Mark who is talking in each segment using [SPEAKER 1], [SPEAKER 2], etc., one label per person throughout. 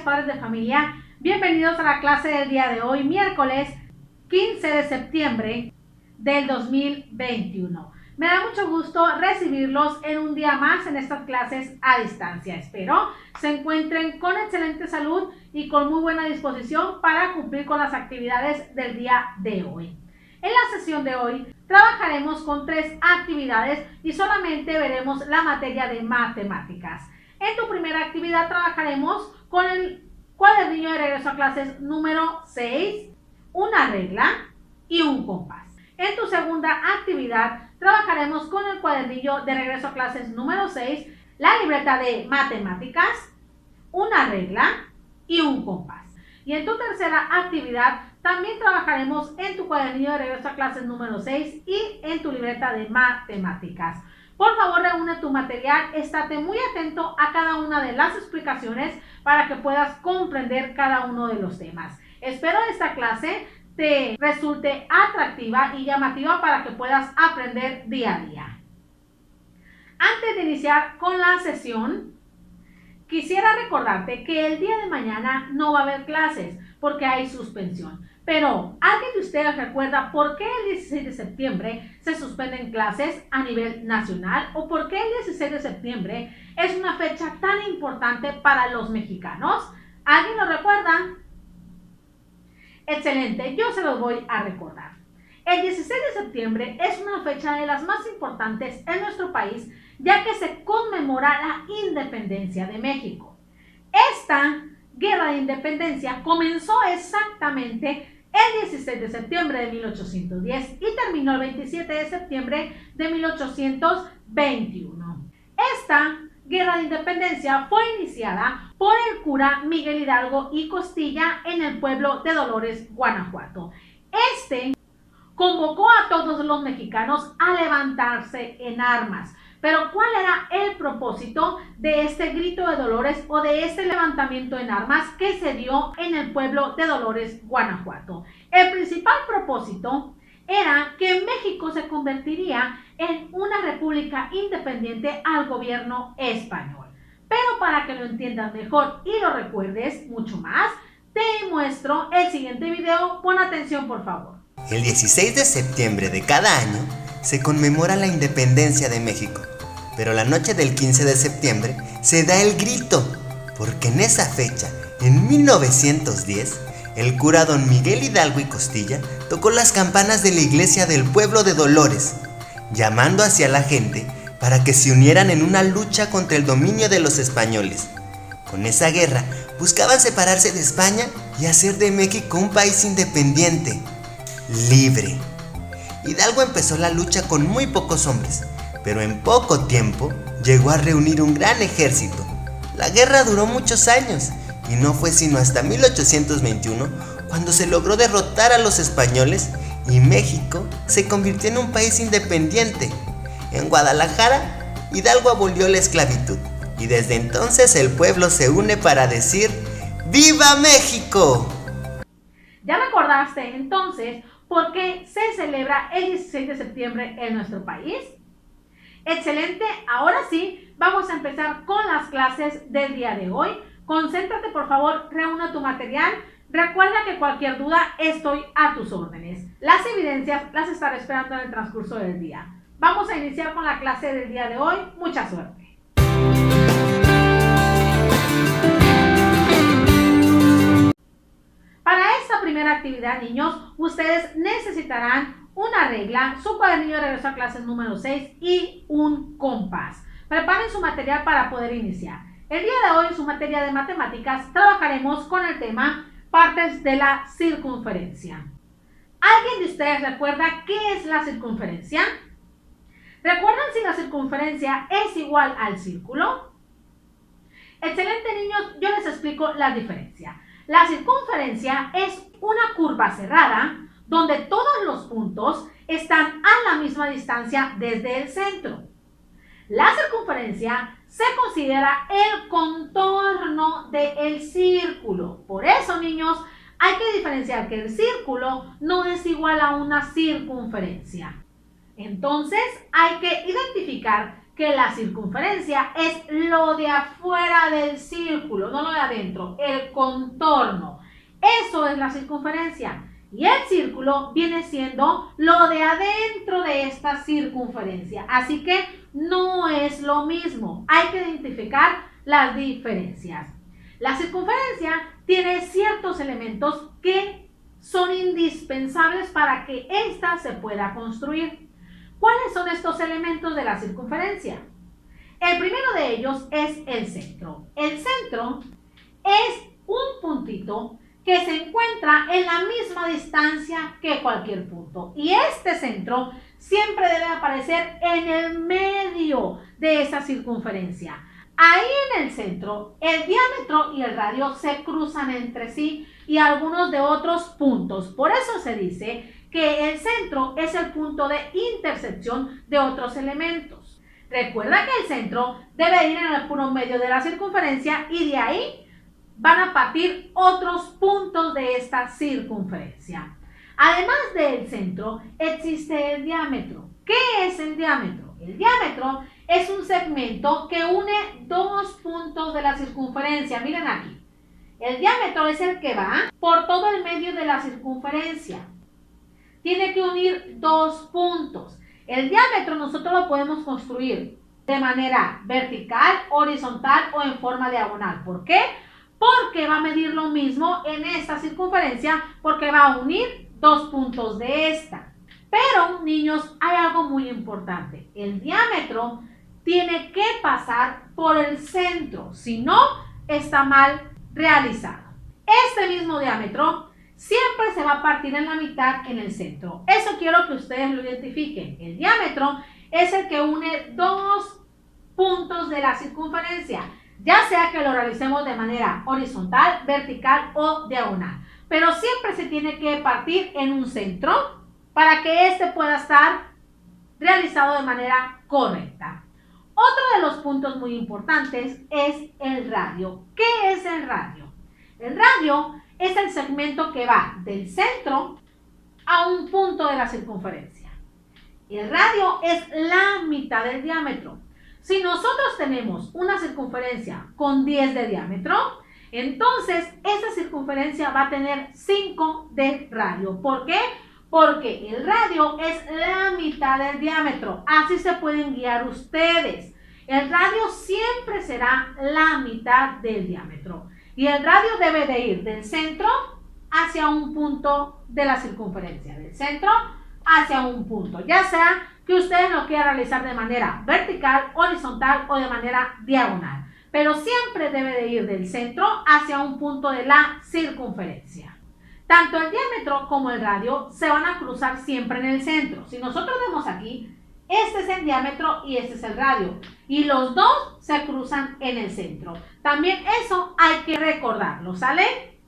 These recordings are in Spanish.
[SPEAKER 1] padres de familia, bienvenidos a la clase del día de hoy, miércoles 15 de septiembre del 2021. Me da mucho gusto recibirlos en un día más en estas clases a distancia. Espero se encuentren con excelente salud y con muy buena disposición para cumplir con las actividades del día de hoy. En la sesión de hoy trabajaremos con 3 actividades y solamente veremos la materia de matemáticas. En tu primera actividad trabajaremos con el cuadernillo de regreso a clases número 6, una regla y un compás. En tu segunda actividad trabajaremos con el cuadernillo de regreso a clases número 6, la libreta de matemáticas, una regla y un compás. Y en tu tercera actividad también trabajaremos en tu cuadernillo de regreso a clases número 6 y en tu libreta de matemáticas. Por favor, reúne tu material, estate muy atento a cada una de las explicaciones para que puedas comprender cada uno de los temas. Espero esta clase te resulte atractiva y llamativa para que puedas aprender día a día. Antes de iniciar con la sesión, quisiera recordarte que el día de mañana no va a haber clases porque hay suspensión. Pero, ¿alguien de ustedes recuerda por qué el 16 de septiembre se suspenden clases a nivel nacional? ¿O por qué el 16 de septiembre es una fecha tan importante para los mexicanos? ¿Alguien lo recuerda? Excelente, yo se los voy a recordar. El 16 de septiembre es una fecha de las más importantes en nuestro país, ya que se conmemora la independencia de México. Esta guerra de independencia comenzó exactamente el 16 de septiembre de 1810 y terminó el 27 de septiembre de 1821. Esta guerra de independencia fue iniciada por el cura Miguel Hidalgo y Costilla en el pueblo de Dolores, Guanajuato. Este convocó a todos los mexicanos a levantarse en armas. Pero ¿cuál era el propósito de este grito de Dolores o de este levantamiento en armas que se dio en el pueblo de Dolores, Guanajuato? El principal propósito era que México se convertiría en una república independiente al gobierno español. Pero para que lo entiendas mejor y lo recuerdes mucho más, te muestro el siguiente video. Pon atención, por favor.
[SPEAKER 2] El 16 de septiembre de cada año se conmemora la independencia de México, pero la noche del 15 de septiembre se da el grito, porque en esa fecha, en 1910, el cura don Miguel Hidalgo y Costilla tocó las campanas de la iglesia del pueblo de Dolores, llamando hacia la gente para que se unieran en una lucha contra el dominio de los españoles. Con esa guerra buscaban separarse de España y hacer de México un país independiente, libre. Hidalgo empezó la lucha con muy pocos hombres, pero en poco tiempo llegó a reunir un gran ejército. La guerra duró muchos años y no fue sino hasta 1821 cuando se logró derrotar a los españoles y México se convirtió en un país independiente. En Guadalajara, Hidalgo abolió la esclavitud y desde entonces el pueblo se une para decir ¡Viva México!
[SPEAKER 1] ¿Ya recordaste entonces por qué se celebra el 16 de septiembre en nuestro país? Excelente, ahora sí, vamos a empezar con las clases del día de hoy. Concéntrate, por favor, reúne tu material. Recuerda que cualquier duda estoy a tus órdenes. Las evidencias las estaré esperando en el transcurso del día. Vamos a iniciar con la clase del día de hoy. Mucha suerte. Para esta primera actividad, niños, ustedes necesitarán una regla, su cuadernillo de regreso a clases número 6 y un compás. Preparen su material para poder iniciar. El día de hoy, en su materia de matemáticas, trabajaremos con el tema partes de la circunferencia. ¿Alguien de ustedes recuerda qué es la circunferencia? ¿Recuerdan si la circunferencia es igual al círculo? Excelente, niños, yo les explico la diferencia. La circunferencia es una curva cerrada donde todos los puntos están a la misma distancia desde el centro. La circunferencia se considera el contorno del círculo. Por eso, niños, hay que diferenciar que el círculo no es igual a una circunferencia. Entonces, hay que identificar que la circunferencia es lo de afuera del círculo, no lo de adentro, el contorno. Eso es la circunferencia. Y el círculo viene siendo lo de adentro de esta circunferencia. Así que no es lo mismo. Hay que identificar las diferencias. La circunferencia tiene ciertos elementos que son indispensables para que ésta se pueda construir. ¿Cuáles son estos elementos de la circunferencia? El primero de ellos es el centro. El centro es un puntito que se encuentra en la misma distancia que cualquier punto. Y este centro siempre debe aparecer en el medio de esa circunferencia. Ahí en el centro, el diámetro y el radio se cruzan entre sí y algunos de otros puntos. Por eso se dice que el centro es el punto de intersección de otros elementos. Recuerda que el centro debe ir en el puro medio de la circunferencia y de ahí van a partir otros puntos de esta circunferencia. Además del centro, existe el diámetro. ¿Qué es el diámetro? El diámetro es un segmento que une dos puntos de la circunferencia. Miren aquí. El diámetro es el que va por todo el medio de la circunferencia. Tiene que unir dos puntos. El diámetro nosotros lo podemos construir de manera vertical, horizontal o en forma diagonal. ¿Por qué? Porque va a medir lo mismo en esta circunferencia, porque va a unir dos puntos de esta. Pero, niños, hay algo muy importante. El diámetro tiene que pasar por el centro, si no, está mal realizado. Este mismo diámetro siempre se va a partir en la mitad en el centro. Eso quiero que ustedes lo identifiquen. El diámetro es el que une dos puntos de la circunferencia, ya sea que lo realicemos de manera horizontal, vertical o diagonal. Pero siempre se tiene que partir en un centro para que éste pueda estar realizado de manera correcta. Otro de los puntos muy importantes es el radio. ¿Qué es el radio? El radio es el segmento que va del centro a un punto de la circunferencia. El radio es la mitad del diámetro. Si nosotros tenemos una circunferencia con 10 de diámetro, entonces esa circunferencia va a tener 5 de radio. ¿Por qué? Porque el radio es la mitad del diámetro. Así se pueden guiar ustedes. El radio siempre será la mitad del diámetro. Y el radio debe de ir del centro hacia un punto de la circunferencia. Del centro hacia un punto. Ya sea que ustedes lo quieran realizar de manera vertical, horizontal o de manera diagonal. Pero siempre debe de ir del centro hacia un punto de la circunferencia. Tanto el diámetro como el radio se van a cruzar siempre en el centro. Si nosotros vemos aquí, este es el diámetro y este es el radio. Y los dos se cruzan en el centro. También eso hay que recordarlo, ¿sale?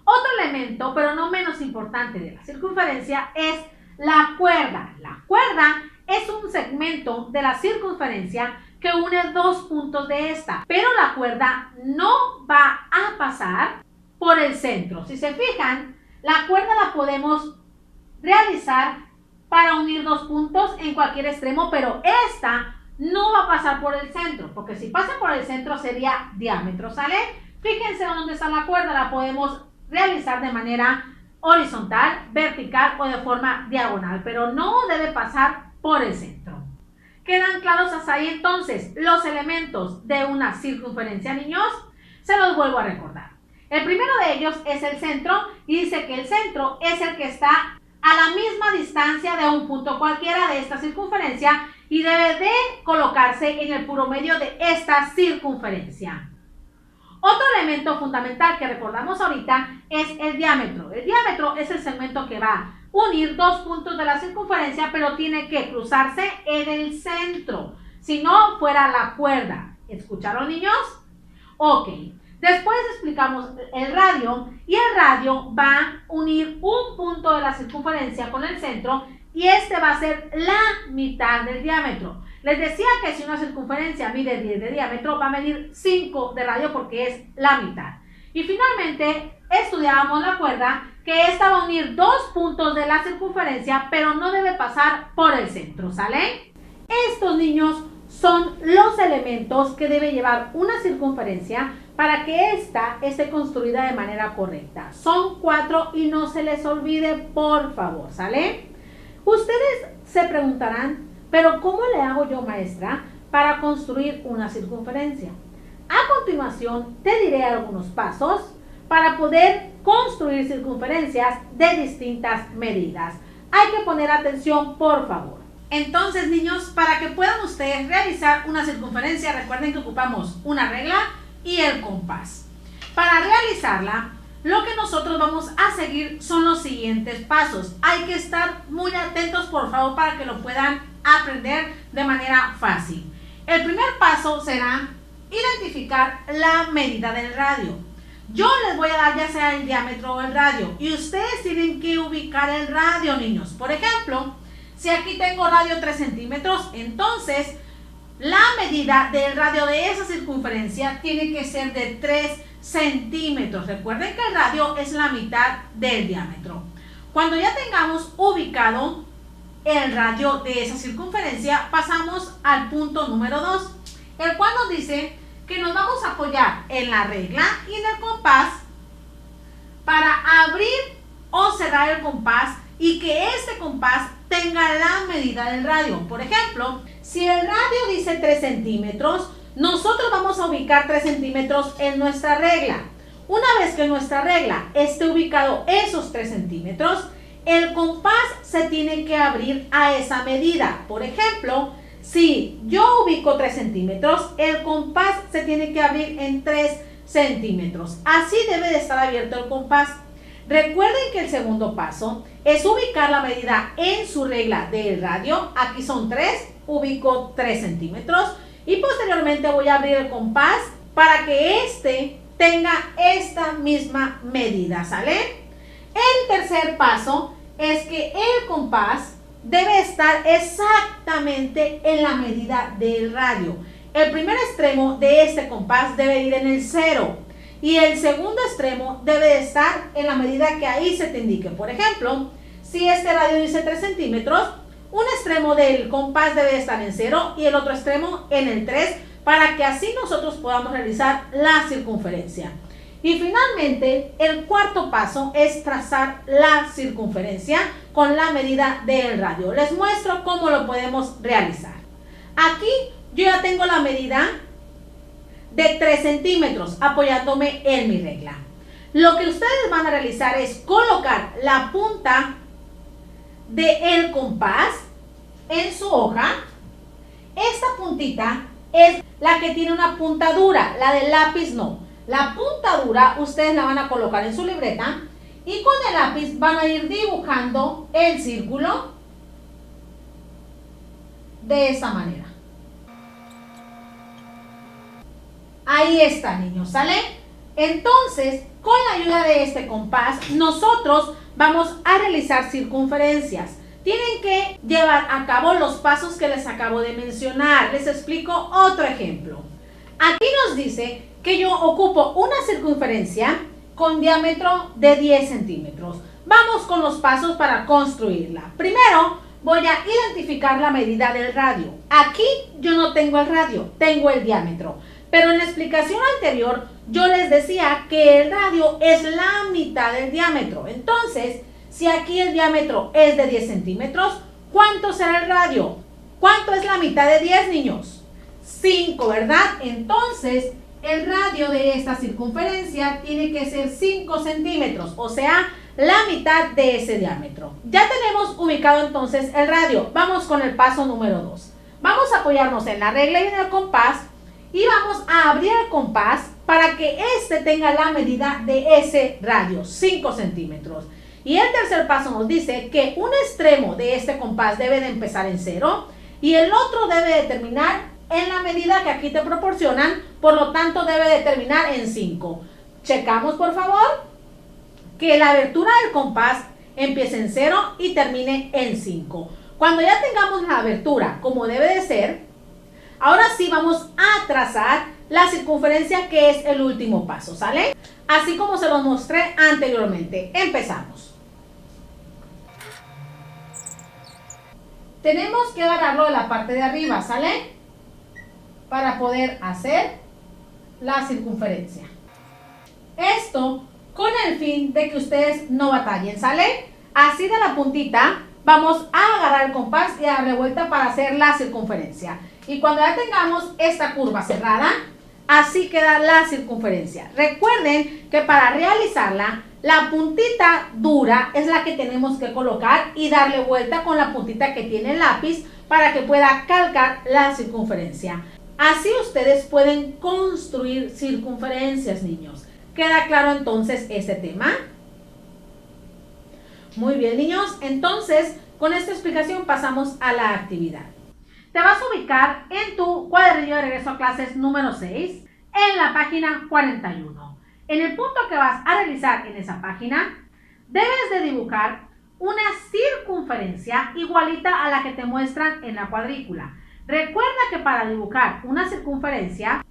[SPEAKER 1] Otro elemento, pero no menos importante de la circunferencia, es la cuerda. La cuerda es un segmento de la circunferencia que une dos puntos de esta. Pero la cuerda no va a pasar por el centro. Si se fijan, la cuerda la podemos realizar para unir dos puntos en cualquier extremo, pero esta no va a pasar por el centro, porque si pasa por el centro sería diámetro, ¿sale? Fíjense dónde está la cuerda, la podemos realizar de manera horizontal, vertical o de forma diagonal, pero no debe pasar por el centro. ¿Quedan claros hasta ahí entonces los elementos de una circunferencia, niños? Se los vuelvo a recordar. El primero de ellos es el centro y dice que el centro es el que está a la misma distancia de un punto cualquiera de esta circunferencia y debe de colocarse en el puro medio de esta circunferencia. Otro elemento fundamental que recordamos ahorita es el diámetro. El diámetro es el segmento que va a unir dos puntos de la circunferencia, pero tiene que cruzarse en el centro. Si no, fuera la cuerda. ¿Escucharon, niños? Ok. Después explicamos el radio y el radio va a unir un punto de la circunferencia con el centro y este va a ser la mitad del diámetro. Les decía que si una circunferencia mide 10 de diámetro, va a medir 5 de radio porque es la mitad. Y finalmente estudiábamos la cuerda, que esta va a unir dos puntos de la circunferencia, pero no debe pasar por el centro, ¿sale? Estos, niños, son los elementos que debe llevar una circunferencia para que ésta esté construida de manera correcta. Son 4 y no se les olvide, por favor, ¿sale? Ustedes se preguntarán, ¿pero cómo le hago yo, maestra, para construir una circunferencia? A continuación, te diré algunos pasos para poder construir circunferencias de distintas medidas. Hay que poner atención, por favor. Entonces, niños, para que puedan ustedes realizar una circunferencia, recuerden que ocupamos una regla y el compás. Para realizarla, lo que nosotros vamos a seguir son los siguientes pasos. Hay que estar muy atentos, por favor, para que lo puedan aprender de manera fácil. El primer paso será identificar la medida del radio. Yo les voy a dar ya sea el diámetro o el radio y ustedes tienen que ubicar el radio, niños. Por ejemplo, si aquí tengo radio 3 centímetros, entonces la medida del radio de esa circunferencia tiene que ser de 3 centímetros. Recuerden que el radio es la mitad del diámetro. Cuando ya tengamos ubicado el radio de esa circunferencia, pasamos al punto número 2, el cual nos dice que nos vamos a apoyar en la regla y en el compás para abrir o cerrar el compás y que este compás tenga la medida del radio. Por ejemplo, si el radio dice 3 centímetros, nosotros vamos a ubicar 3 centímetros en nuestra regla. Una vez que en nuestra regla esté ubicado esos 3 centímetros, el compás se tiene que abrir a esa medida. Por ejemplo, si yo ubico 3 centímetros, el compás se tiene que abrir en 3 centímetros. Así debe de estar abierto el compás. Recuerden que el segundo paso es ubicar la medida en su regla del radio. Aquí son 3, ubico 3 centímetros y posteriormente voy a abrir el compás para que éste tenga esta misma medida, ¿sale? El tercer paso es que el compás debe estar exactamente en la medida del radio. El primer extremo de este compás debe ir en el 0 y el segundo extremo debe de estar en la medida que ahí se te indique. Por ejemplo, si este radio dice 3 centímetros, un extremo del compás debe estar en 0 y el otro extremo en el 3 para que así nosotros podamos realizar la circunferencia. Y finalmente, el cuarto paso es trazar la circunferencia con la medida del radio. Les muestro cómo lo podemos realizar. Aquí yo ya tengo la medida de 3 centímetros apoyándome en mi regla. Lo que ustedes van a realizar es colocar la punta del compás en su hoja. Esta puntita es la que tiene una punta dura, la del lápiz no. La punta dura ustedes la van a colocar en su libreta y con el lápiz van a ir dibujando el círculo de esta manera. Ahí está, niños, ¿sale? Entonces, con la ayuda de este compás, nosotros vamos a realizar circunferencias. Tienen que llevar a cabo los pasos que les acabo de mencionar. Les explico otro ejemplo. Aquí nos dice que yo ocupo una circunferencia con diámetro de 10 centímetros. Vamos con los pasos para construirla. Primero, voy a identificar la medida del radio. Aquí yo no tengo el radio, tengo el diámetro. Pero en la explicación anterior, yo les decía que el radio es la mitad del diámetro. Entonces, si aquí el diámetro es de 10 centímetros, ¿cuánto será el radio? ¿Cuánto es la mitad de 10, niños? 5, ¿verdad? Entonces, el radio de esta circunferencia tiene que ser 5 centímetros, o sea, la mitad de ese diámetro. Ya tenemos ubicado entonces el radio. Vamos con el paso número 2. Vamos a apoyarnos en la regla y en el compás y vamos a abrir el compás para que este tenga la medida de ese radio, 5 centímetros. Y el tercer paso nos dice que un extremo de este compás debe de empezar en 0 y el otro debe de terminar en la medida que aquí te proporcionan, por lo tanto debe de terminar en 5. Checamos por favor que la abertura del compás empiece en 0 y termine en 5. Cuando ya tengamos la abertura como debe de ser, ahora sí vamos a trazar la circunferencia, que es el último paso, ¿sale? Así como se los mostré anteriormente. Empezamos. Tenemos que agarrarlo de la parte de arriba, ¿sale? para poder hacer la circunferencia. Esto con el fin de que ustedes no batallen, ¿sale? Así de la puntita vamos a agarrar el compás y darle vuelta para hacer la circunferencia. Y cuando ya tengamos esta curva cerrada, así queda la circunferencia. Recuerden que para realizarla, la puntita dura es la que tenemos que colocar y darle vuelta con la puntita que tiene el lápiz para que pueda calcar la circunferencia. Así ustedes pueden construir circunferencias, niños. ¿Queda claro entonces este tema? Muy bien, niños. Entonces, con esta explicación pasamos a la actividad. Te vas a ubicar en tu cuadernillo de regreso a clases número 6, en la página 41. En el punto que vas a realizar en esa página, debes de dibujar una circunferencia igualita a la que te muestran en la cuadrícula. Recuerda que para dibujar una circunferencia,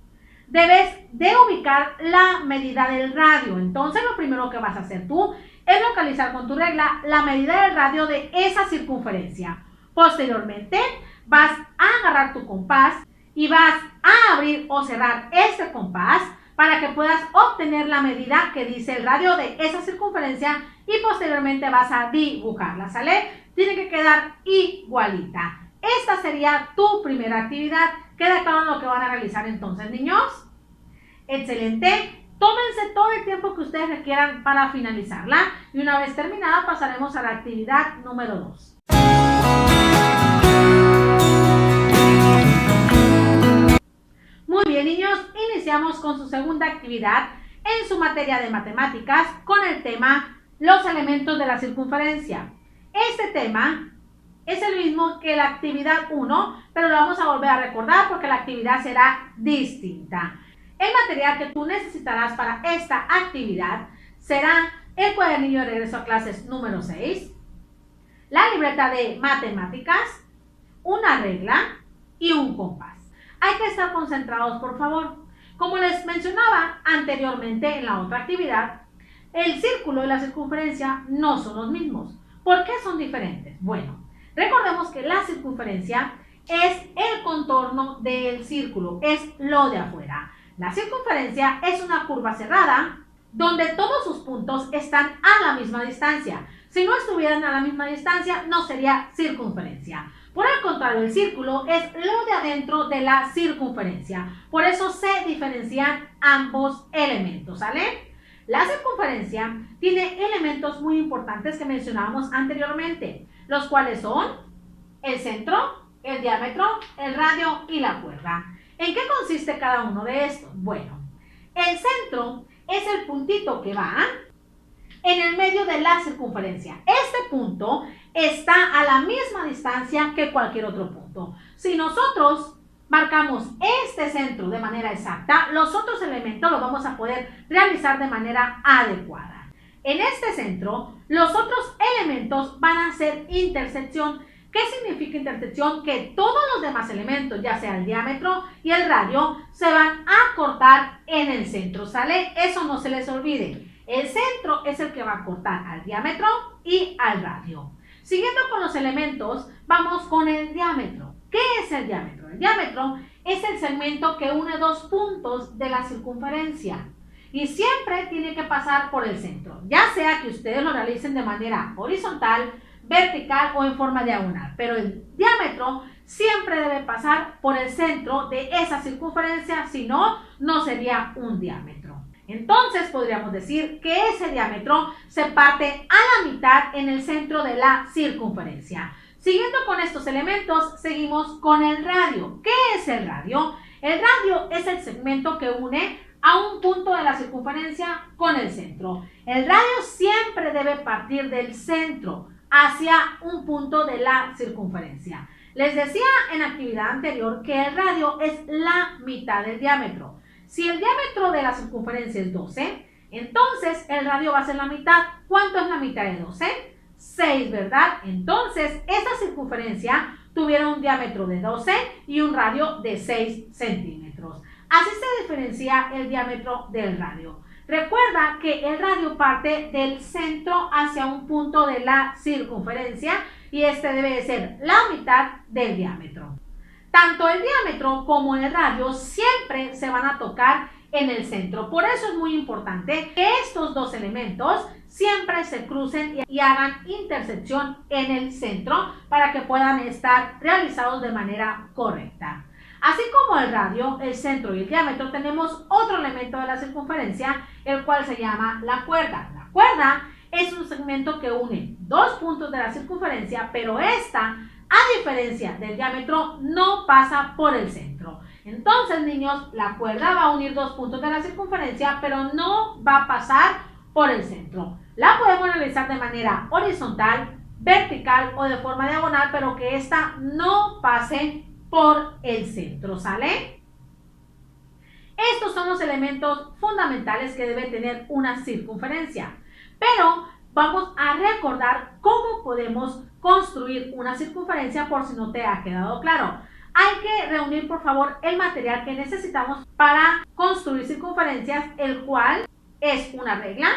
[SPEAKER 1] debes de ubicar la medida del radio. Entonces, lo primero que vas a hacer tú es localizar con tu regla la medida del radio de esa circunferencia. Posteriormente, vas a agarrar tu compás y vas a abrir o cerrar este compás para que puedas obtener la medida que dice el radio de esa circunferencia y posteriormente vas a dibujarla, ¿sale? Tiene que quedar igualita. Esta sería tu primera actividad. ¿Queda claro lo que van a realizar entonces, niños? Excelente. Tómense todo el tiempo que ustedes requieran para finalizarla y una vez terminada pasaremos a la actividad número 2. Muy bien, niños, iniciamos con su segunda actividad en su materia de matemáticas con el tema los elementos de la circunferencia. Este tema es el mismo que la actividad 1, pero lo vamos a volver a recordar porque la actividad será distinta. El material que tú necesitarás para esta actividad será el cuadernillo de regreso a clases número 6, la libreta de matemáticas, una regla y un compás. Hay que estar concentrados, por favor. Como les mencionaba anteriormente en la otra actividad, el círculo y la circunferencia no son los mismos. ¿Por qué son diferentes? Bueno, recordemos que la circunferencia es el contorno del círculo, es lo de afuera. La circunferencia es una curva cerrada donde todos sus puntos están a la misma distancia. Si no estuvieran a la misma distancia, no sería circunferencia. Por el contrario, el círculo es lo de adentro de la circunferencia. Por eso se diferencian ambos elementos, ¿sale? La circunferencia tiene elementos muy importantes que mencionábamos anteriormente, los cuales son el centro, el diámetro, el radio y la cuerda. ¿En qué consiste cada uno de estos? Bueno, el centro es el puntito que va en el medio de la circunferencia. Este punto está a la misma distancia que cualquier otro punto. Si nosotros marcamos este centro de manera exacta, los otros elementos los vamos a poder realizar de manera adecuada. En este centro, los otros elementos van a ser intersección. ¿Qué significa intersección? Que todos los demás elementos, ya sea el diámetro y el radio, se van a cortar en el centro, ¿sale? Eso no se les olvide. El centro es el que va a cortar al diámetro y al radio. Siguiendo con los elementos, vamos con el diámetro. ¿Qué es el diámetro? El diámetro es el segmento que une dos puntos de la circunferencia y siempre tiene que pasar por el centro, ya sea que ustedes lo realicen de manera horizontal, vertical o en forma diagonal, pero el diámetro siempre debe pasar por el centro de esa circunferencia, si no, no sería un diámetro. Entonces podríamos decir que ese diámetro se parte a la mitad en el centro de la circunferencia. Siguiendo con estos elementos, seguimos con el radio. ¿Qué es el radio? El radio es el segmento que une a un punto de la circunferencia con el centro. El radio siempre debe partir del centro hacia un punto de la circunferencia. Les decía en la actividad anterior que el radio es la mitad del diámetro. Si el diámetro de la circunferencia es 12, entonces el radio va a ser la mitad. ¿Cuánto es la mitad de 12? 6, ¿verdad? Entonces, esta circunferencia tuviera un diámetro de 12 y un radio de 6 centímetros. Así se diferencia el diámetro del radio. Recuerda que el radio parte del centro hacia un punto de la circunferencia y este debe de ser la mitad del diámetro. tanto el diámetro como el radio siempre se van a tocar en el centro. Por eso es muy importante que estos dos elementos siempre se crucen y hagan intersección en el centro para que puedan estar realizados de manera correcta. Así como el radio, el centro y el diámetro, tenemos otro elemento de la circunferencia, el cual se llama la cuerda. La cuerda es un segmento que une dos puntos de la circunferencia, pero esta, a diferencia del diámetro, no pasa por el centro. Entonces, niños, la cuerda va a unir dos puntos de la circunferencia, pero no va a pasar por el centro. La podemos realizar de manera horizontal, vertical o de forma diagonal, pero que esta no pase por el centro, ¿sale? Estos son los elementos fundamentales que debe tener una circunferencia. Pero vamos a recordar cómo podemos construir una circunferencia por si no te ha quedado claro. Hay que reunir, por favor, el material que necesitamos para construir circunferencias, el cual es una regla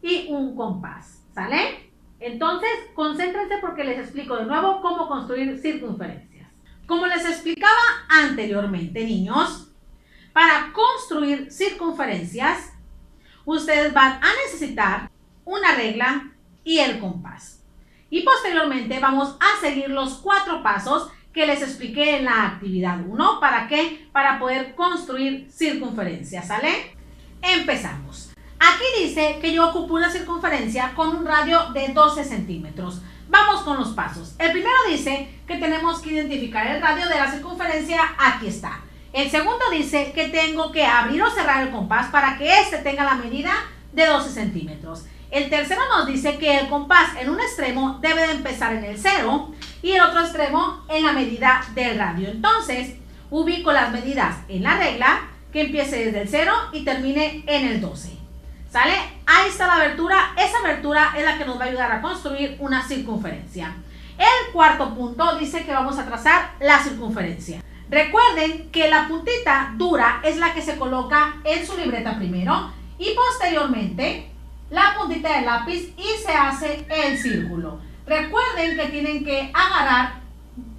[SPEAKER 1] y un compás, ¿sale? Entonces, concéntrense porque les explico de nuevo cómo construir circunferencias. Como les explicaba anteriormente, niños, para construir circunferencias, ustedes van a necesitar una regla y el compás. Y posteriormente vamos a seguir los 4 pasos que les expliqué en la actividad 1. ¿Para qué? Para poder construir circunferencias, ¿sale? Empezamos. Aquí dice que yo ocupo una circunferencia con un radio de 12 centímetros. Vamos con los pasos. El primero dice que tenemos que identificar el radio de la circunferencia. Aquí está. El segundo dice que tengo que abrir o cerrar el compás para que este tenga la medida de 12 centímetros. El tercero nos dice que el compás en un extremo debe de empezar en el 0 y el otro extremo en la medida del radio. Entonces, ubico las medidas en la regla, que empiece desde el 0 y termine en el 12. ¿Sale? Ahí está la abertura. Esa abertura es la que nos va a ayudar a construir una circunferencia. El cuarto punto dice que vamos a trazar la circunferencia. Recuerden que la puntita dura es la que se coloca en su libreta primero y posteriormente la puntita del lápiz y se hace el círculo. Recuerden que tienen que agarrar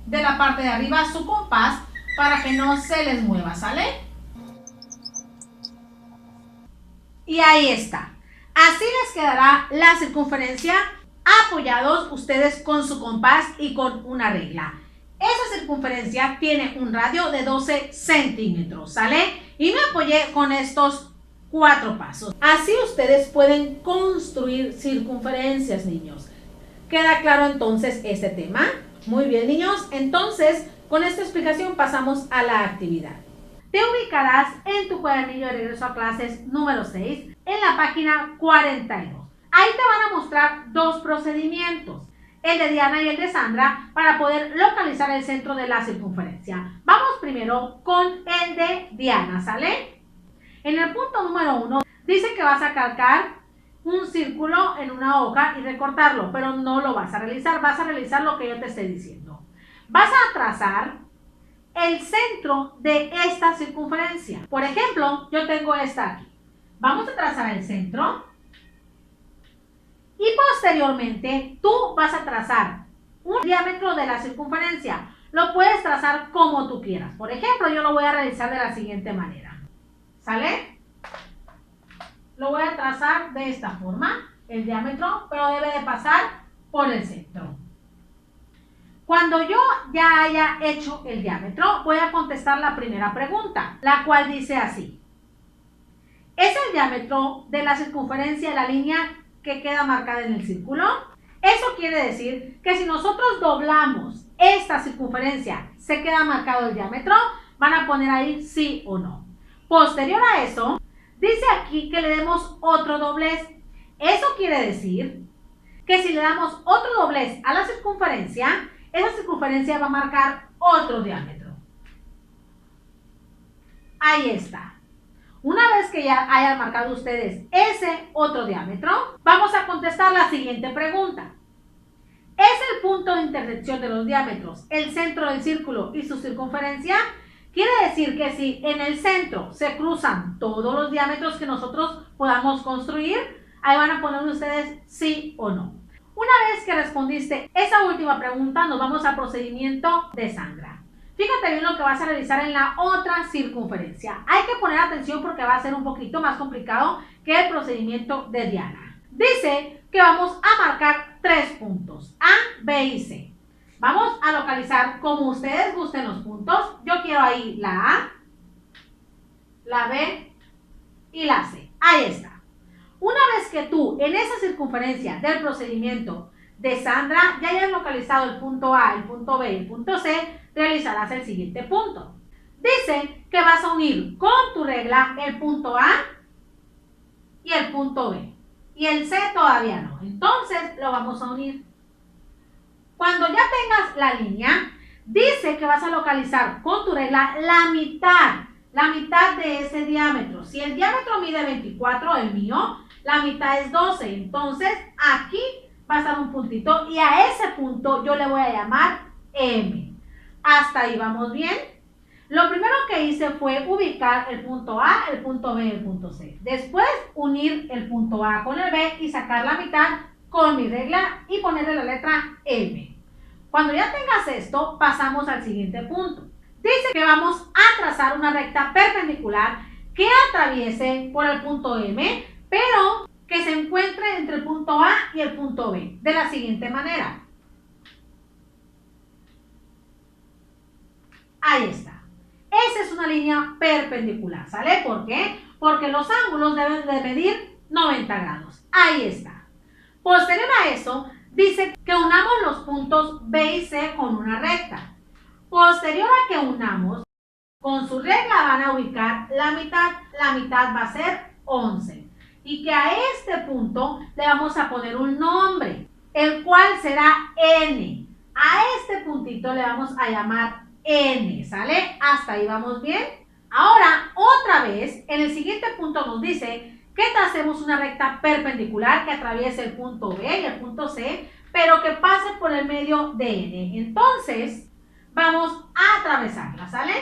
[SPEAKER 1] de la parte de arriba su compás para que no se les mueva, ¿sale? Y ahí está. Así les quedará la circunferencia apoyados ustedes con su compás y con una regla. Esa circunferencia tiene un radio de 12 centímetros, ¿sale? Y me apoyé con estos 4 pasos. Así ustedes pueden construir circunferencias, niños. ¿Queda claro entonces este tema? Muy bien, niños. Entonces, con esta explicación pasamos a la actividad. Te ubicarás en tu cuadernillo de regreso a clases número 6 en la página 42. Ahí te van a mostrar 2 procedimientos, el de Diana y el de Sandra, para poder localizar el centro de la circunferencia. Vamos primero con el de Diana, ¿sale? En el punto número 1 dice que vas a calcar un círculo en una hoja y recortarlo, pero no lo vas a realizar lo que yo te estoy diciendo. Vas a trazar el centro de esta circunferencia. Por ejemplo, yo tengo esta aquí. Vamos a trazar el centro y posteriormente tú vas a trazar un diámetro de la circunferencia. Lo puedes trazar como tú quieras. Por ejemplo, yo lo voy a realizar de la siguiente manera. ¿Sale? Lo voy a trazar de esta forma, el diámetro, pero debe de pasar por el centro. Cuando yo ya haya hecho el diámetro, voy a contestar la primera pregunta, la cual dice así. ¿Es el diámetro de la circunferencia de la línea que queda marcada en el círculo? Eso quiere decir que si nosotros doblamos esta circunferencia, ¿se queda marcado el diámetro? Van a poner ahí sí o no. Posterior a eso, dice aquí que le demos otro doblez. Eso quiere decir que si le damos otro doblez a la circunferencia, esa circunferencia va a marcar otro diámetro. Ahí está. Una vez que ya hayan marcado ustedes ese otro diámetro, vamos a contestar la siguiente pregunta. ¿Es el punto de intersección de los diámetros el centro del círculo y su circunferencia? Quiere decir que si en el centro se cruzan todos los diámetros que nosotros podamos construir, ahí van a poner ustedes sí o no. Una vez que respondiste esa última pregunta, nos vamos al procedimiento de Sandra. Fíjate bien lo que vas a realizar en la otra circunferencia. Hay que poner atención porque va a ser un poquito más complicado que el procedimiento de Diana. Dice que vamos a marcar 3 puntos, A, B y C. Vamos a localizar como ustedes gusten los puntos. Yo quiero ahí la A, la B y la C. Ahí está. Una vez que tú en esa circunferencia del procedimiento de Sandra ya hayas localizado el punto A, el punto B y el punto C, realizarás el siguiente punto. Dice que vas a unir con tu regla el punto A y el punto B. Y el C todavía no. Entonces lo vamos a unir. Cuando ya tengas la línea, dice que vas a localizar con tu regla la mitad de ese diámetro. Si el diámetro mide 24, el mío, la mitad es 12. Entonces aquí va a estar un puntito y a ese punto yo le voy a llamar M. Hasta ahí vamos bien. Lo primero que hice fue ubicar el punto A, el punto B y el punto C. Después unir el punto A con el B y sacar la mitad con mi regla y ponerle la letra M. Cuando ya tengas esto, pasamos al siguiente punto. Dice que vamos a trazar una recta perpendicular que atraviese por el punto M, pero que se encuentre entre el punto A y el punto B, de la siguiente manera. Ahí está. Esa es una línea perpendicular, ¿sale? ¿Por qué? Porque los ángulos deben de medir 90 grados. Ahí está. Posterior a eso, dice que unamos los puntos B y C con una recta. Posterior a que unamos, con su regla van a ubicar la mitad va a ser 11. Y que a este punto le vamos a poner un nombre, el cual será N. A este puntito le vamos a llamar N, ¿sale? Hasta ahí vamos bien. Ahora, otra vez, en el siguiente punto nos dice que tracemos una recta perpendicular que atraviese el punto B y el punto C, pero que pase por el medio de N. Entonces, vamos a atravesarla, ¿sale?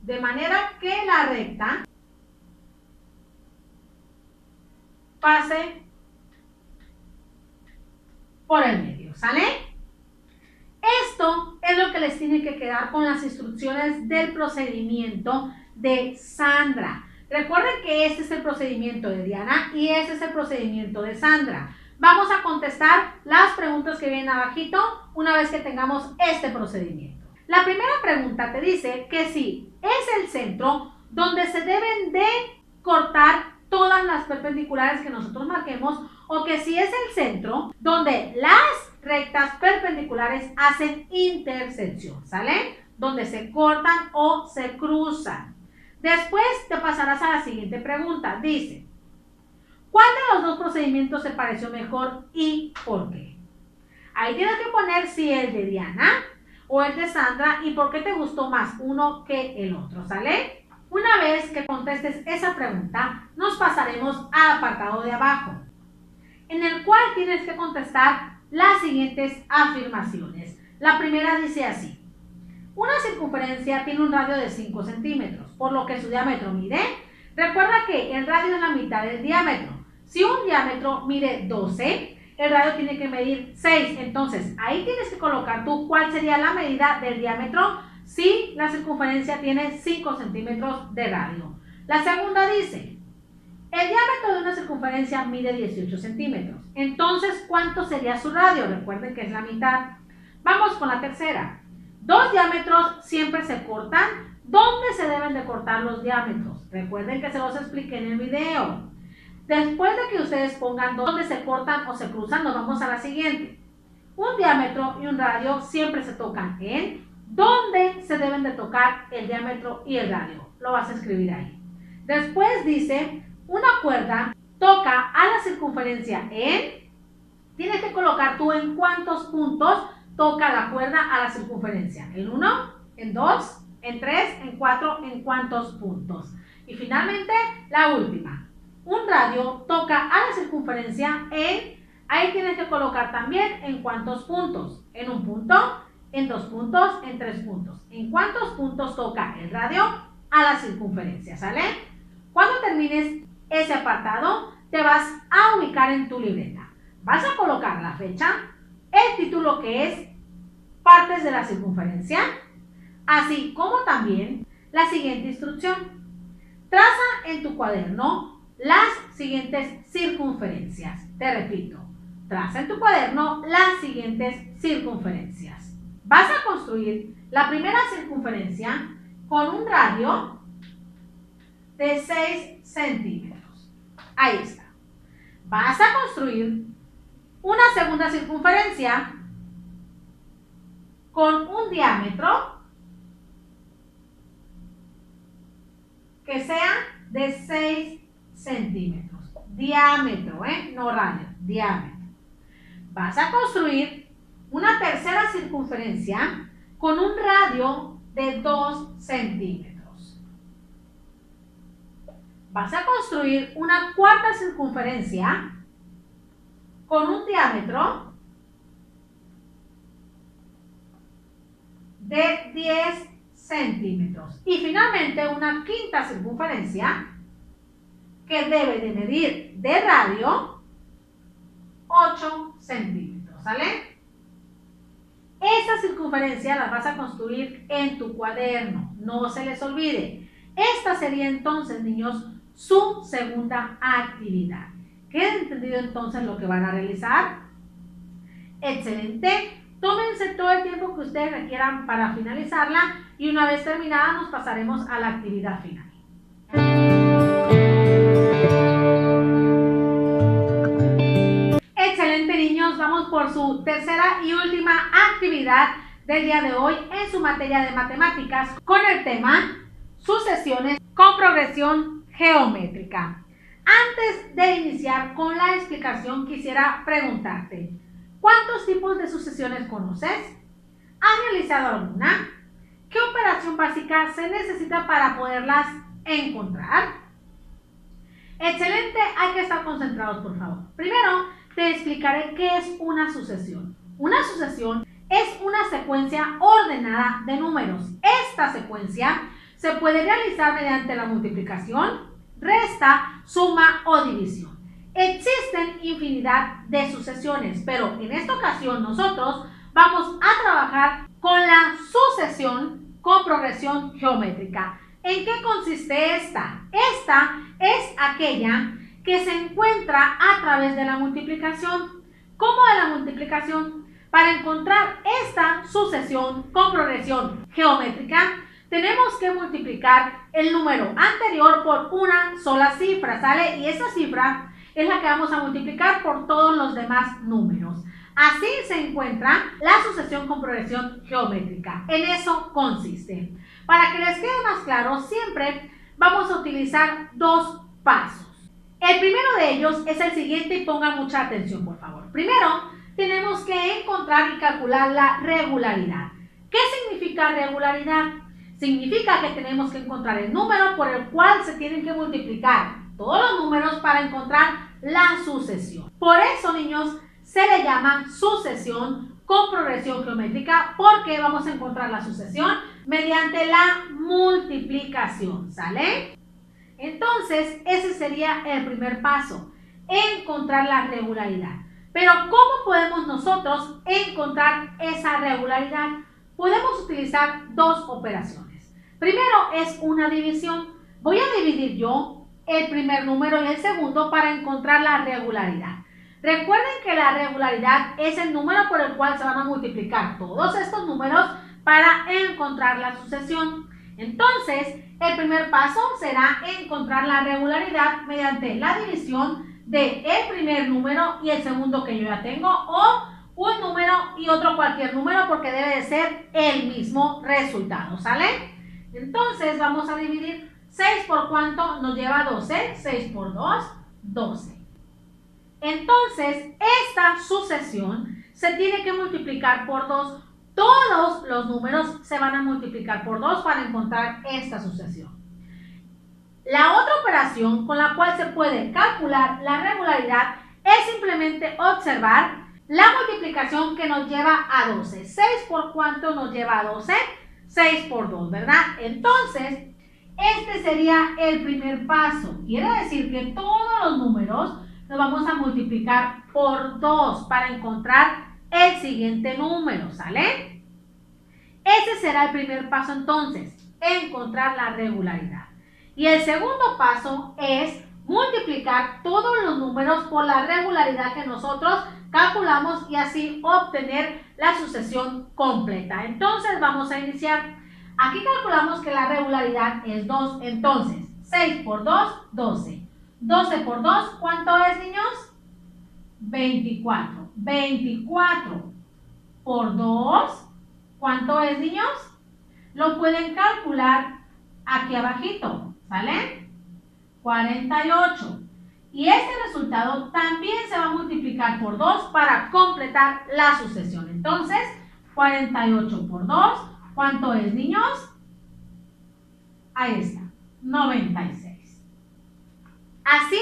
[SPEAKER 1] De manera que la recta pase por el medio, ¿sale? Esto es lo que les tiene que quedar con las instrucciones del procedimiento de Sandra. Recuerden que este es el procedimiento de Diana y este es el procedimiento de Sandra. Vamos a contestar las preguntas que vienen abajito una vez que tengamos este procedimiento. La primera pregunta te dice que si es el centro donde se deben de cortar todas las perpendiculares que nosotros marquemos, o que si es el centro donde las rectas perpendiculares hacen intersección, ¿sale? Donde se cortan o se cruzan. Después te pasarás a la siguiente pregunta. Dice, ¿cuál de los dos procedimientos te pareció mejor y por qué? Ahí tienes que poner si el de Diana o el de Sandra y por qué te gustó más uno que el otro, ¿sale? Una vez que contestes esa pregunta, nos pasaremos al apartado de abajo, en el cual tienes que contestar las siguientes afirmaciones. La primera dice así: una circunferencia tiene un radio de 5 centímetros, por lo que su diámetro mide. Recuerda que el radio es la mitad del diámetro. Si un diámetro mide 12, el radio tiene que medir 6. Entonces, ahí tienes que colocar tú cuál sería la medida del diámetro si la circunferencia tiene 5 centímetros de radio. La segunda dice, el diámetro de una circunferencia mide 18 centímetros. Entonces, ¿cuánto sería su radio? Recuerden que es la mitad. Vamos con la tercera. Dos diámetros siempre se cortan. ¿Dónde se deben de cortar los diámetros? Recuerden que se los expliqué en el video. Después de que ustedes pongan dónde se cortan o se cruzan, nos vamos a la siguiente. Un diámetro y un radio siempre se tocan en dónde se deben de tocar el diámetro y el radio. Lo vas a escribir ahí. Después dice, una cuerda toca a la circunferencia en, tienes que colocar tú en cuántos puntos toca la cuerda a la circunferencia. En 1, en 2, en 3, en 4, en cuántos puntos. Y finalmente, la última. Un radio toca a la circunferencia en, ahí tienes que colocar también en cuántos puntos. En 1 punto, en 2 puntos, en 3 puntos. ¿En cuántos puntos toca el radio a la circunferencia? ¿Sale? Cuando termines ese apartado, te vas a ubicar en tu libreta. Vas a colocar la fecha, el título que es partes de la circunferencia, así como también la siguiente instrucción. Traza en tu cuaderno las siguientes circunferencias. Te repito, traza en tu cuaderno las siguientes circunferencias. Vas a construir la primera circunferencia con un radio de 6 centímetros. Ahí está. Vas a construir una segunda circunferencia con un diámetro que sea de 6 centímetros. Diámetro, no radio, diámetro. Vas a construir una tercera circunferencia con un radio de 2 centímetros. Vas a construir una cuarta circunferencia con un diámetro de 10 centímetros. Y finalmente una quinta circunferencia que debe de medir de radio 8 centímetros, ¿sale? Esta circunferencia la vas a construir en tu cuaderno, no se les olvide. Esta sería entonces, niños, su segunda actividad. ¿Queda entendido entonces lo que van a realizar? Excelente. Tómense todo el tiempo que ustedes requieran para finalizarla y una vez terminada nos pasaremos a la actividad final. Excelente, niños. Vamos por su tercera y última actividad del día de hoy en su materia de matemáticas con el tema sucesiones con progresión geométrica. Antes de iniciar con la explicación, quisiera preguntarte, ¿cuántos tipos de sucesiones conoces? ¿Has realizado alguna? ¿Qué operación básica se necesita para poderlas encontrar? Excelente, hay que estar concentrados, por favor. Primero, te explicaré qué es una sucesión. Una sucesión es una secuencia ordenada de números. Esta secuencia se puede realizar mediante la multiplicación, resta, suma o división. Existen infinidad de sucesiones, pero en esta ocasión nosotros vamos a trabajar con la sucesión con progresión geométrica. ¿En qué consiste esta? Esta es aquella que se encuentra a través de la multiplicación. ¿Cómo de la multiplicación? Para encontrar esta sucesión con progresión geométrica, tenemos que multiplicar el número anterior por una sola cifra, ¿sale? Y esa cifra es la que vamos a multiplicar por todos los demás números. Así se encuentra la sucesión con progresión geométrica. En eso consiste. Para que les quede más claro, siempre vamos a utilizar dos pasos. El primero de ellos es el siguiente y pongan mucha atención, por favor. Primero, tenemos que encontrar y calcular la regularidad. ¿Qué significa regularidad? Significa que tenemos que encontrar el número por el cual se tienen que multiplicar todos los números para encontrar la sucesión. Por eso, niños, se le llama sucesión con progresión geométrica porque vamos a encontrar la sucesión mediante la multiplicación, ¿sale? Entonces, ese sería el primer paso, encontrar la regularidad. Pero, ¿cómo podemos nosotros encontrar esa regularidad? Podemos utilizar dos operaciones. Primero es una división. Voy a dividir yo el primer número y el segundo para encontrar la regularidad. Recuerden que la regularidad es el número por el cual se van a multiplicar todos estos números para encontrar la sucesión. Entonces, el primer paso será encontrar la regularidad mediante la división del primer número y el segundo que yo ya tengo, o un número y otro cualquier número porque debe de ser el mismo resultado, ¿sale? Entonces vamos a dividir 6 por cuánto nos lleva 12, 6 por 2, 12. Entonces esta sucesión se tiene que multiplicar por 2. Todos los números se van a multiplicar por 2 para encontrar esta sucesión. La otra operación con la cual se puede calcular la regularidad es simplemente observar la multiplicación que nos lleva a 12. 6 por cuánto nos lleva a 12, 6 por 2, ¿verdad? Entonces, este sería el primer paso. Quiere decir que todos los números los vamos a multiplicar por 2 para encontrar el siguiente número, ¿sale? Ese será el primer paso entonces, encontrar la regularidad. Y el segundo paso es multiplicar todos los números por la regularidad que nosotros calculamos y así obtener la sucesión completa. Entonces vamos a iniciar. Aquí calculamos que la regularidad es 2, entonces 6 por 2, 12. 12 por 2, ¿cuánto es, niños? 24. 24 por 2, ¿cuánto es, niños? Lo pueden calcular aquí abajito, ¿sale? 48. Y este resultado también se va a multiplicar por 2 para completar la sucesión. Entonces, 48 por 2, ¿cuánto es, niños? Ahí está, 96. Así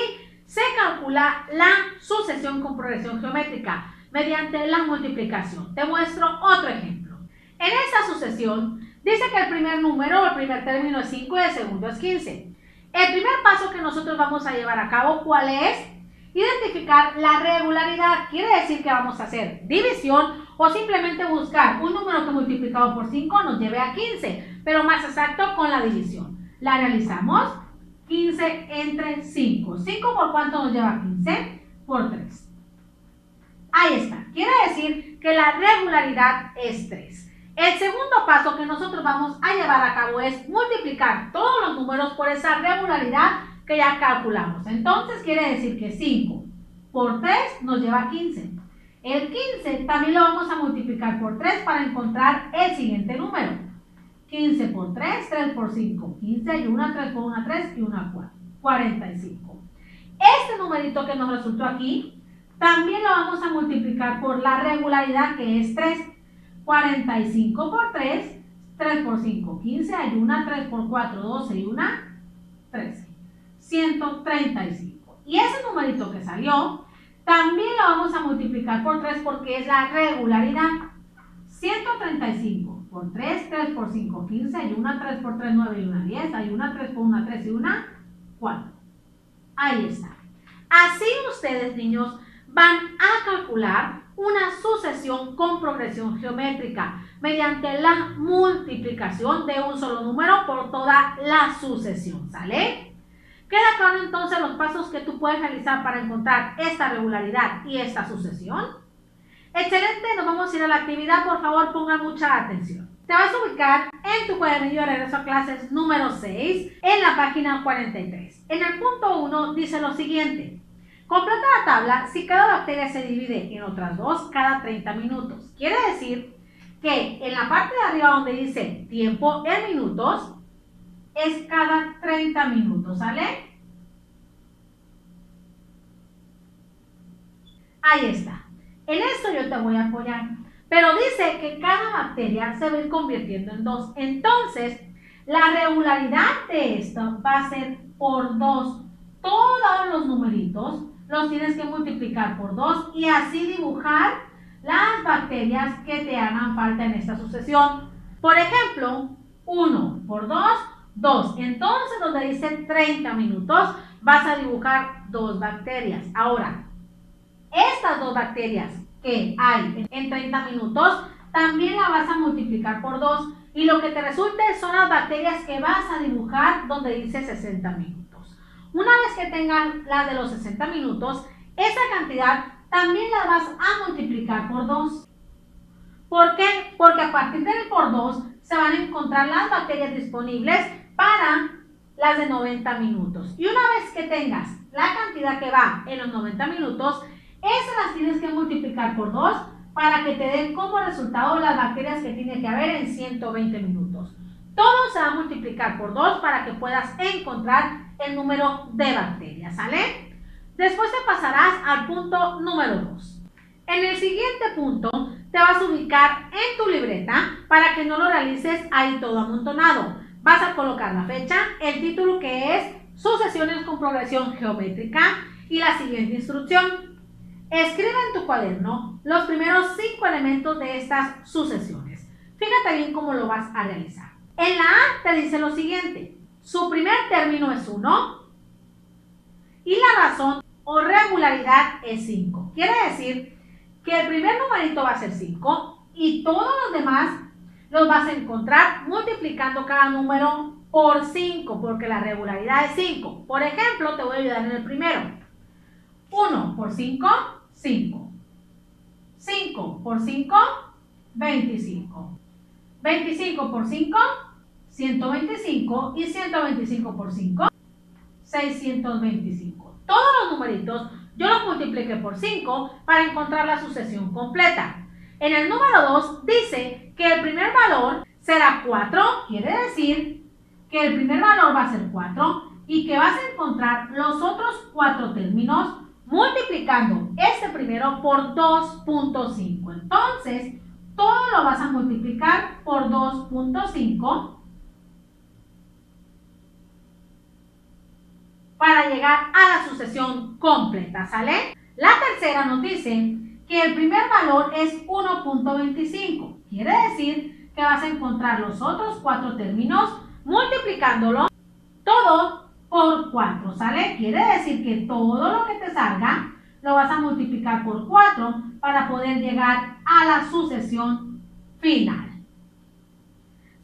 [SPEAKER 1] se calcula la sucesión con progresión geométrica mediante la multiplicación. Te muestro otro ejemplo. En esta sucesión dice que el primer número o el primer término es 5 y el segundo es 15. El primer paso que nosotros vamos a llevar a cabo, ¿cuál es? Identificar la regularidad. Quiere decir que vamos a hacer división o simplemente buscar un número que multiplicado por 5 nos lleve a 15, pero más exacto con la división. La realizamos. 15 entre 5. ¿5 por cuánto nos lleva 15? Por 3. Ahí está. Quiere decir que la regularidad es 3. El segundo paso que nosotros vamos a llevar a cabo es multiplicar todos los números por esa regularidad que ya calculamos. Entonces quiere decir que 5 por 3 nos lleva a 15. El 15 también lo vamos a multiplicar por 3 para encontrar el siguiente número. 15 por 3, 3 por 5, 15 y 1, 3 por 1, 3 y 1, 4, 45. Este numerito que nos resultó aquí, también lo vamos a multiplicar por la regularidad que es 3. 45 por 3, 3 por 5, 15, hay 1, 3 por 4, 12 y 1, 13. 135. Y ese numerito que salió, también lo vamos a multiplicar por 3 porque es la regularidad. 135 por 3, 3 por 5, 15, hay 1, 3 por 3, 9 y 1, 10, hay 1, 3 por 1, 3 y 1, 4. Ahí está. Así ustedes, niños, van a calcular una sucesión con progresión geométrica mediante la multiplicación de un solo número por toda la sucesión, ¿sale? ¿Queda claro entonces los pasos que tú puedes realizar para encontrar esta regularidad y esta sucesión? Excelente, nos vamos a ir a la actividad, por favor pongan mucha atención. Te vas a ubicar en tu cuadernillo de regreso a clases número 6 en la página 43. En el punto 1 dice lo siguiente. Completa la tabla si cada bacteria se divide en otras 2 cada 30 minutos. Quiere decir que en la parte de arriba donde dice tiempo en minutos es cada 30 minutos, ¿sale? Ahí está. En esto yo te voy a apoyar. Pero dice que cada bacteria se va a ir convirtiendo en 2. Entonces, la regularidad de esto va a ser por 2. Todos los numeritos los tienes que multiplicar por 2 y así dibujar las bacterias que te hagan falta en esta sucesión. Por ejemplo, 1 por 2, 2. Entonces, donde dice 30 minutos, vas a dibujar 2 bacterias. Ahora, estas 2 bacterias que hay en 30 minutos, también la vas a multiplicar por 2. Y lo que te resulte son las bacterias que vas a dibujar donde dice 60 minutos. Una vez que tengan la de los 60 minutos, esa cantidad también la vas a multiplicar por 2. ¿Por qué? Porque a partir del por 2 se van a encontrar las bacterias disponibles para las de 90 minutos. Y una vez que tengas la cantidad que va en los 90 minutos, esas las tienes que multiplicar por 2 para que te den como resultado las bacterias que tiene que haber en 120 minutos. Todo se va a multiplicar por 2 para que puedas encontrar el número de bacterias, ¿sale? Después te pasarás al punto número 2. En el siguiente punto te vas a ubicar en tu libreta para que no lo realices ahí todo amontonado. Vas a colocar la fecha, el título que es Sucesiones con progresión geométrica y la siguiente instrucción. Escribe en tu cuaderno los primeros 5 elementos de estas sucesiones. Fíjate bien cómo lo vas a realizar. En la A te dice lo siguiente. Su primer término es 1 y la razón o regularidad es 5. Quiere decir que el primer numerito va a ser 5 y todos los demás los vas a encontrar multiplicando cada número por 5, porque la regularidad es 5. Por ejemplo, te voy a ayudar en el primero. 1 por 5, 5. 5 por 5, 25. 25 por 5, 125. Y 125 por 5, 625. Todos los numeritos yo los multipliqué por 5 para encontrar la sucesión completa. En el número 2 dice que el primer valor será 4, quiere decir que el primer valor va a ser 4 y que vas a encontrar los otros 4 términos multiplicando este primero por 2.5. Entonces, todo lo vas a multiplicar por 2.5 para llegar a la sucesión completa, ¿sale? La tercera nos dice que el primer valor es 1.25. Quiere decir que vas a encontrar los otros 4 términos multiplicándolo todo por 4, ¿sale? Quiere decir que todo lo que te salga lo vas a multiplicar por 4 para poder llegar a la sucesión final.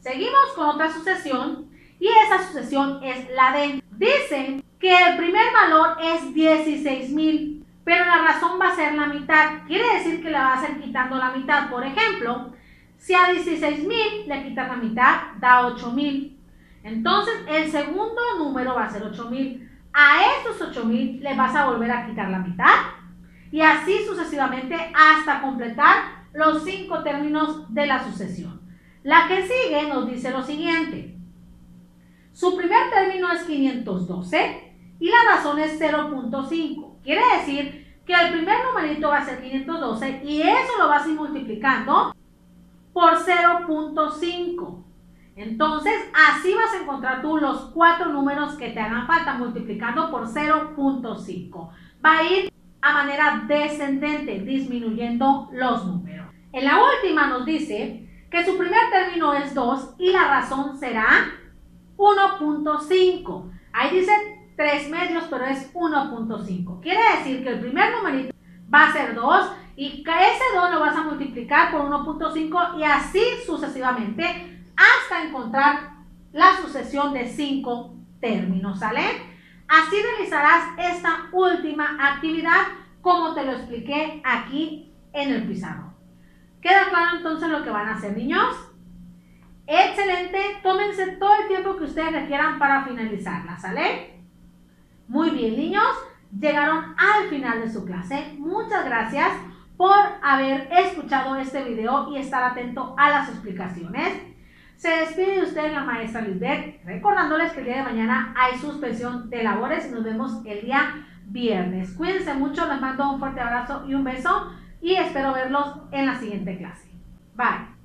[SPEAKER 1] Seguimos con otra sucesión y esa sucesión es la de, dice que el primer valor es 16,000, pero la razón va a ser la mitad. Quiere decir que le vas a ir quitando la mitad. Por ejemplo, si a 16,000 le quitas la mitad, da 8,000. Entonces, el segundo número va a ser 8,000. A estos 8,000 le vas a volver a quitar la mitad. Y así sucesivamente hasta completar los 5 términos de la sucesión. La que sigue nos dice lo siguiente. Su primer término es 512 y la razón es 0.5. Quiere decir que el primer numerito va a ser 512 y eso lo vas a ir multiplicando por 0.5. Entonces, así vas a encontrar tú los 4 números que te hagan falta multiplicando por 0.5. Va a ir a manera descendente, disminuyendo los números. En la última nos dice que su primer término es 2 y la razón será 1.5. Ahí dice 3 medios, pero es 1.5. Quiere decir que el primer numerito va a ser 2 y que ese 2 lo vas a multiplicar por 1.5 y así sucesivamente hasta encontrar la sucesión de 5 términos, ¿sale? Así realizarás esta última actividad como te lo expliqué aquí en el pizarrón. ¿Queda claro entonces lo que van a hacer, niños? Excelente, tómense todo el tiempo que ustedes requieran para finalizarla, ¿sale? Muy bien, niños, llegaron al final de su clase. Muchas gracias por haber escuchado este video y estar atento a las explicaciones. Se despide de ustedes la maestra Lisbeth, recordándoles que el día de mañana hay suspensión de labores y nos vemos el día viernes. Cuídense mucho, les mando un fuerte abrazo y un beso y espero verlos en la siguiente clase. Bye.